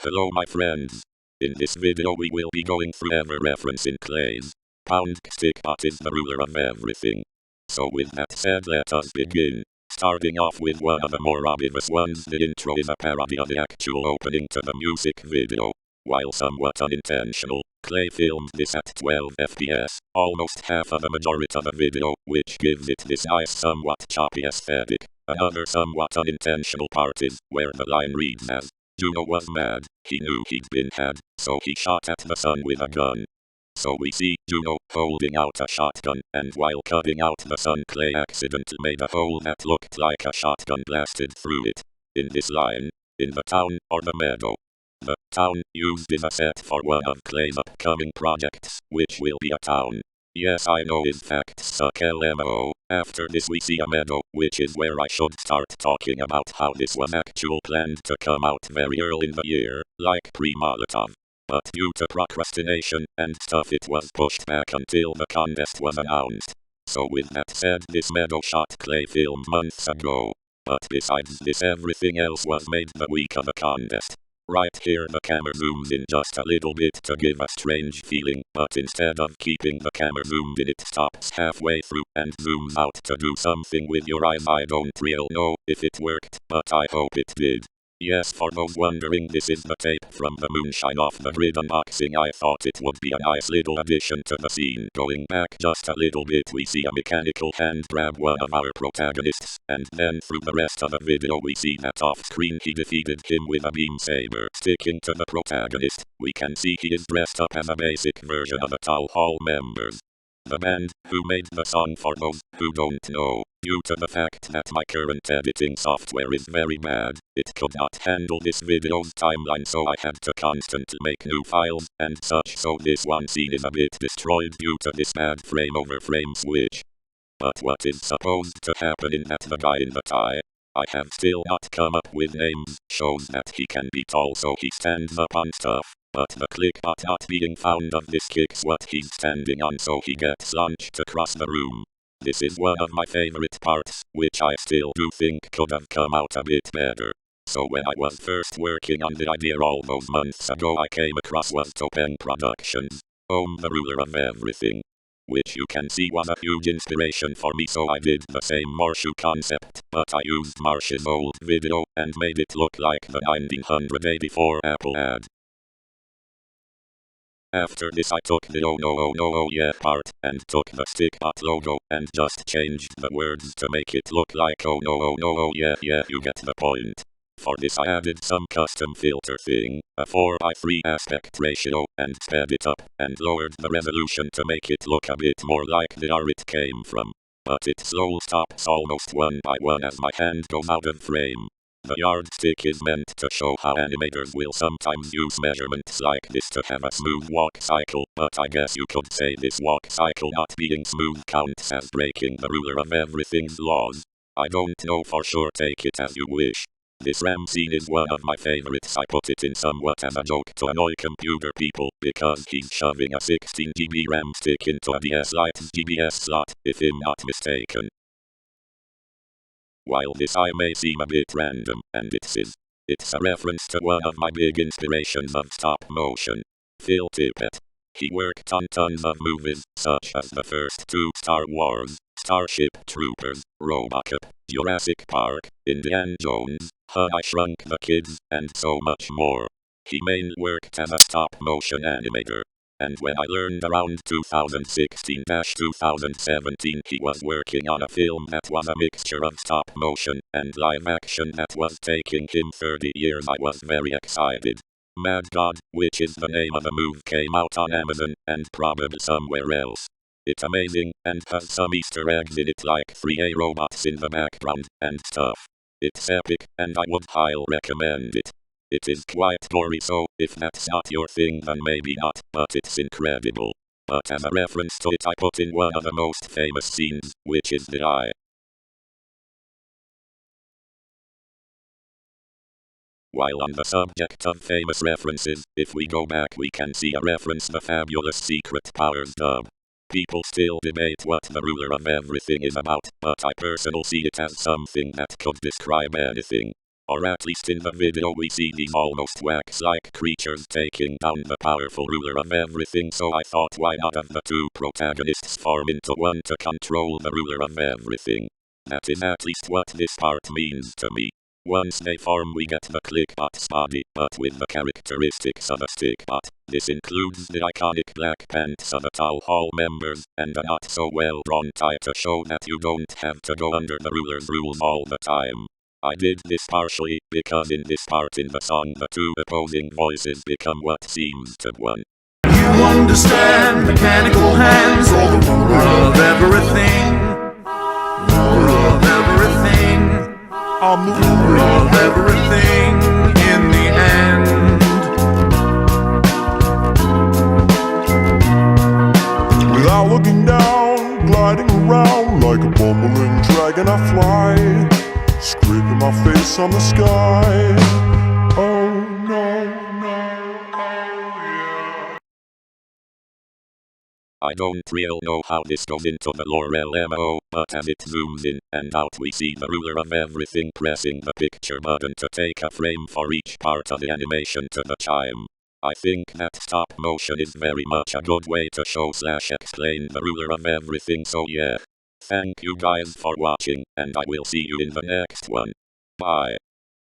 Hello my friends. In this video we will be going through every reference in Clay's Pound Stikbot is the ruler of everything. So with that said, let us begin. Starting off with one of the more obvious ones, the intro is a parody of the actual opening to the music video. While somewhat unintentional, Clay filmed this at 12 FPS, almost half of the majority of the video, which gives it this nice somewhat choppy aesthetic. Another somewhat unintentional part is where the line reads as, Juno was mad, he knew he'd been had, so he shot at the sun with a gun. So we see Juno holding out a shotgun, and while cutting out the sun, Clay accidentally made a hole that looked like a shotgun blasted through it. In this line, in the town or the meadow. The town used is a set for one of Clay's upcoming projects, which will be a town. Yes, I know his facts suck LMO. After this we see a meadow, which is where I should start talking about how this was actually planned to come out very early in the year, like pre-Molotov. But due to procrastination and stuff it was pushed back until the contest was announced. So with that said, this meadow shot Clay filmed months ago. But besides this, everything else was made the week of the contest. Right here the camera zooms in just a little bit to give a strange feeling, but instead of keeping the camera zoomed in it stops halfway through and zooms out to do something with your eyes. I don't really know if it worked, but I hope it did. Yes, for those wondering, this is the tape from the Moonshine Off the Grid unboxing. I thought it would be a nice little addition to the scene. Going back just a little bit, we see a mechanical hand grab one of our protagonists, and then through the rest of the video we see that off screen he defeated him with a beam saber. Sticking to the protagonist, we can see he is dressed up as a basic version of the Tall Hall members. The band, who made the song, for those who don't know. Due to the fact that my current editing software is very bad, it could not handle this video's timeline, so I had to constantly make new files and such, so this one scene is a bit destroyed due to this bad frame over frame switch. But what is supposed to happen in that the guy in the tie, I have still not come up with names, shows that he can be tall so he stands up on stuff. But the clickbot not being found of this kicks what he's standing on, so he gets launched across the room. This is one of my favorite parts, which I still do think could have come out a bit better. So when I was first working on the idea all those months ago, I came across was Topeng Productions' the ruler of everything. Which you can see was a huge inspiration for me, so I did the same Marshu concept, but I used Marsh's old video and made it look like the 1984 Apple ad. After this I took the oh no oh yeah part, and took the Stikbot logo, and just changed the words to make it look like oh no oh yeah, you get the point. For this I added some custom filter thing, a 4:3 aspect ratio, and sped it up, and lowered the resolution to make it look a bit more like the art it came from. But it slowly stops almost one by one as my hand goes out of frame. The yardstick is meant to show how animators will sometimes use measurements like this to have a smooth walk cycle, but I guess you could say this walk cycle not being smooth counts as breaking the ruler of everything's laws. I don't know for sure, take it as you wish. This RAM scene is one of my favorites. I put it in somewhat as a joke to annoy computer people, because he's shoving a 16GB RAM stick into a DS Lite's GBS slot, if I'm not mistaken. While this I may seem a bit random, and it's a reference to one of my big inspirations of stop motion, Phil Tippett. He worked on tons of movies, such as the first two Star Wars, Starship Troopers, RoboCop, Jurassic Park, Indiana Jones, I Shrunk the Kids, and so much more. He mainly worked as a stop motion animator. And when I learned around 2016-2017 he was working on a film that was a mixture of stop motion and live action that was taking him 30 years, I was very excited. Mad God, which is the name of the movie, came out on Amazon and probably somewhere else. It's amazing and has some Easter eggs in it like 3A robots in the background and stuff. It's epic and I would highly recommend it. It is quite gory, so if that's not your thing then maybe not, but it's incredible. But as a reference to it I put in one of the most famous scenes, which is the eye. While on the subject of famous references, if we go back we can see a reference the Fabulous Secret Powers dub. People still debate what the ruler of everything is about, but I personally see it as something that could describe anything. Or at least in the video we see these almost wax-like creatures taking down the powerful ruler of everything, so I thought why not have the two protagonists form into one to control the ruler of everything. That is at least what this part means to me. Once they form we get the stikbot's body, but with the characteristics of a stikbot. This includes the iconic black pants of the Town Hall members, and a not so well drawn tie to show that you don't have to go under the ruler's rules all the time. I did this partially because in this part in the song the two opposing voices become what seems to one. You understand mechanical hands, or the ruler of everything. Ruler of everything. I'm the ruler of everything in the end. Without looking down, gliding around like a bumbling dragon I fly. Scraping my face on the sky. Oh no, no, oh yeah. I don't really know how this goes into the lore LMO, but as it zooms in and out we see the ruler of everything pressing the picture button to take a frame for each part of the animation to the chime. I think that stop motion is very much a good way to show / explain the ruler of everything, so yeah. Thank you guys for watching, and I will see you in the next one. Bye.